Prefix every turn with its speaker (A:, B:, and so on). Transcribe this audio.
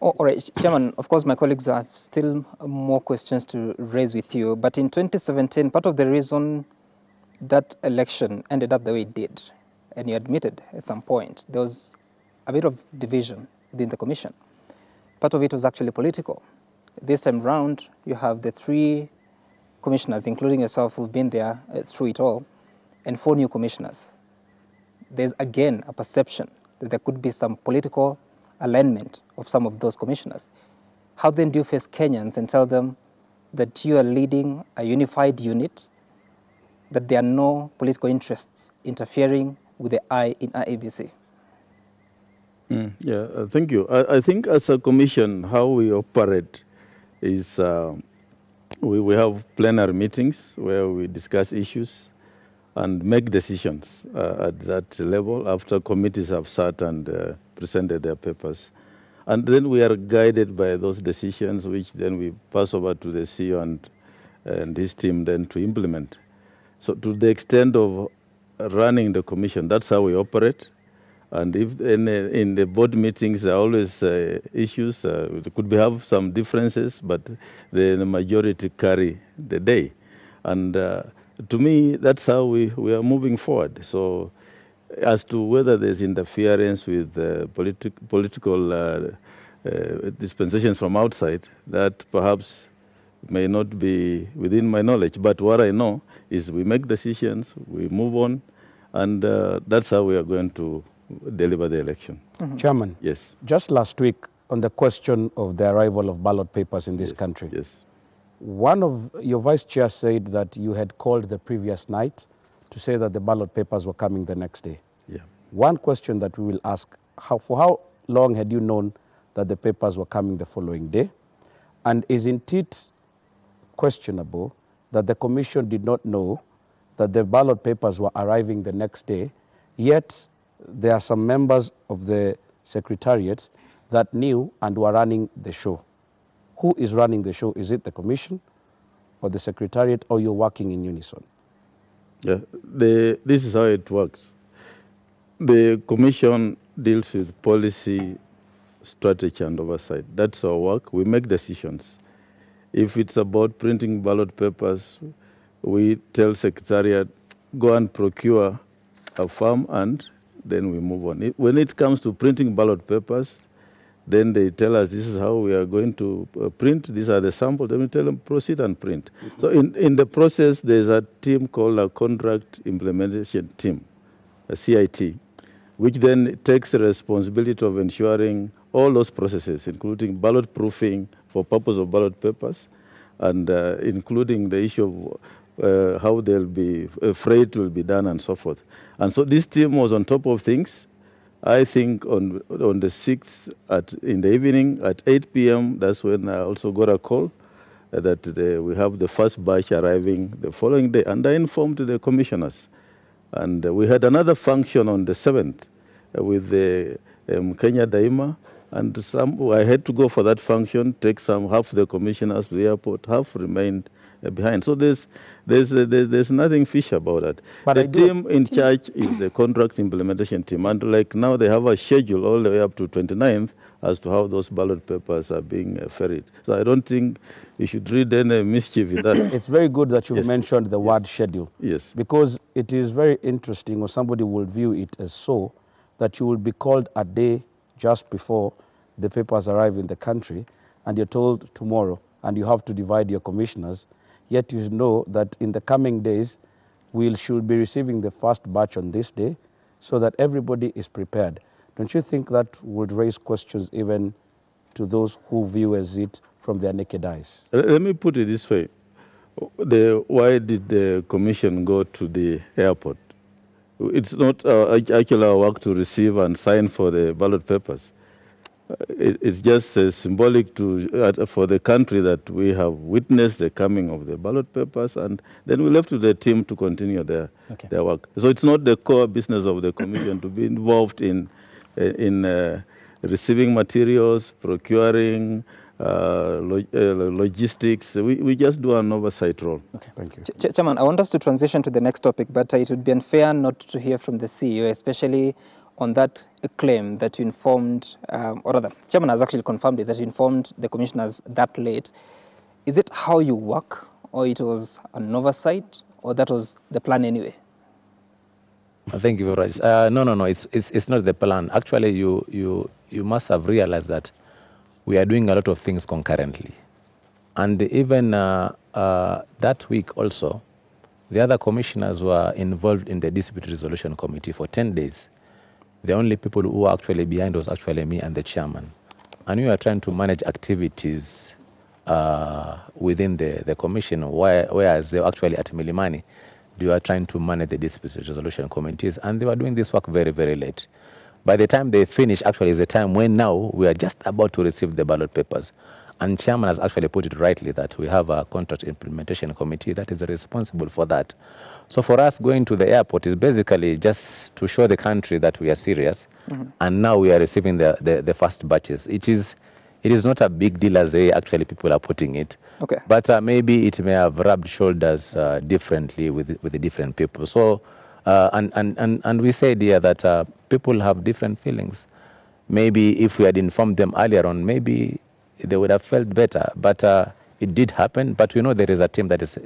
A: All right, Chairman, of course, my colleagues have still more questions to raise with you. But in 2017, part of the reason that election ended up the way it did, and you admitted at some point, there was a bit of division within the commission. Part of it was actually political. This time round, you have the 3 commissioners, including yourself, who've been there through it all, and 4 new commissioners. There's again a perception that there could be some political alignment of some of those commissioners. How then do you face Kenyans and tell them that you are leading a unified unit, that there are no political interests interfering with the I in IEBC?
B: Thank you. I think as a commission, how we operate is we have plenary meetings where we discuss issues and make decisions at that level after committees have sat and presented their papers. And then we are guided by those decisions, which then we pass over to the CEO and his team then to implement. So to the extent of running the commission, that's how we operate. And if in the board meetings, there are always issues. There could have some differences, but the majority carry the day. And to me, that's how we are moving forward. So as to whether there's interference with political dispensations from outside, that perhaps may not be within my knowledge. But what I know is we make decisions, we move on, and that's how we are going to deliver the election.
C: Mm-hmm. Chairman,
B: yes.
C: Just last week on the question of the arrival of ballot papers in this country,
B: yes.
C: One of your vice chair said that you had called the previous night to say that the ballot papers were coming the next day.
B: Yeah.
C: One question that we will ask, for how long had you known that the papers were coming the following day? And isn't it questionable that the commission did not know that the ballot papers were arriving the next day, yet there are some members of the secretariat that knew and were running the show? Who is running the show? Is it the commission or the secretariat, or you're working in unison?
B: Yeah, this is how it works. The commission deals with policy, strategy, and oversight. That's our work. We make decisions. If it's about printing ballot papers, we tell secretariat, go and procure a firm, and then we move on. When it comes to printing ballot papers, then they tell us this is how we are going to print. These are the samples. Then we tell them proceed and print. So in the process, there's a team called a contract implementation team, a CIT, which then takes the responsibility of ensuring all those processes, including ballot proofing for purpose of ballot papers, and including the issue of how they'll be freight will be done and so forth. And so this team was on top of things. I think on the 6th in the evening at 8 p.m., that's when I also got a call that we have the first batch arriving the following day. And I informed the commissioners. And we had another function on the 7th with the Kenya Daima. And I had to go for that function, take half the commissioners to the airport, half remained behind. So there's nothing fishy about that. But the team in charge is the contract implementation team. And like now they have a schedule all the way up to 29th as to how those ballot papers are being ferried. So I don't think you should read any mischief in that.
C: It's very good that you mentioned the word schedule.
B: Yes.
C: Because it is very interesting, or somebody will view it as so, that you will be called a day just before the papers arrive in the country, and you're told tomorrow, and you have to divide your commissioners, yet you know that in the coming days, we should be receiving the first batch on this day, so that everybody is prepared. Don't you think that would raise questions even to those who view as it from their naked eyes?
B: Let me put it this way. Why did the commission go to the airport? It's not actually our work to receive and sign for the ballot papers. It's just symbolic for the country that we have witnessed the coming of the ballot papers, and then we left to the team to continue their work. So it's not the core business of the commission to be involved in receiving materials, procuring, logistics. We just do an oversight role.
C: Okay, thank you.
A: Chairman, I want us to transition to the next topic, but it would be unfair not to hear from the CEO, especially on that claim that you informed, or rather, Chairman has actually confirmed it, that you informed the commissioners that late. Is it how you work, or it was an oversight, or that was the plan anyway?
D: Thank you very much. No. It's not the plan. Actually, you must have realized that we are doing a lot of things concurrently, and even that week also, the other commissioners were involved in the dispute resolution committee for 10 days. The only people who were actually behind was actually me and the chairman, and we were trying to manage activities within the commission, whereas they were actually at Milimani. They were trying to manage the dispute resolution committees, and they were doing this work very, very late. By the time they finished, actually, is the time when now we are just about to receive the ballot papers. And Chairman has actually put it rightly that we have a contract implementation committee that is responsible for that. So for us, going to the airport is basically just to show the country that we are serious. And now we are receiving the first batches. It is not a big deal as actually people are putting it.
A: Okay.
D: But maybe it may have rubbed shoulders differently with the different people. So, and we said here that people have different feelings. Maybe if we had informed them earlier on, maybe they would have felt better. But it did happen. But we know there is a team that is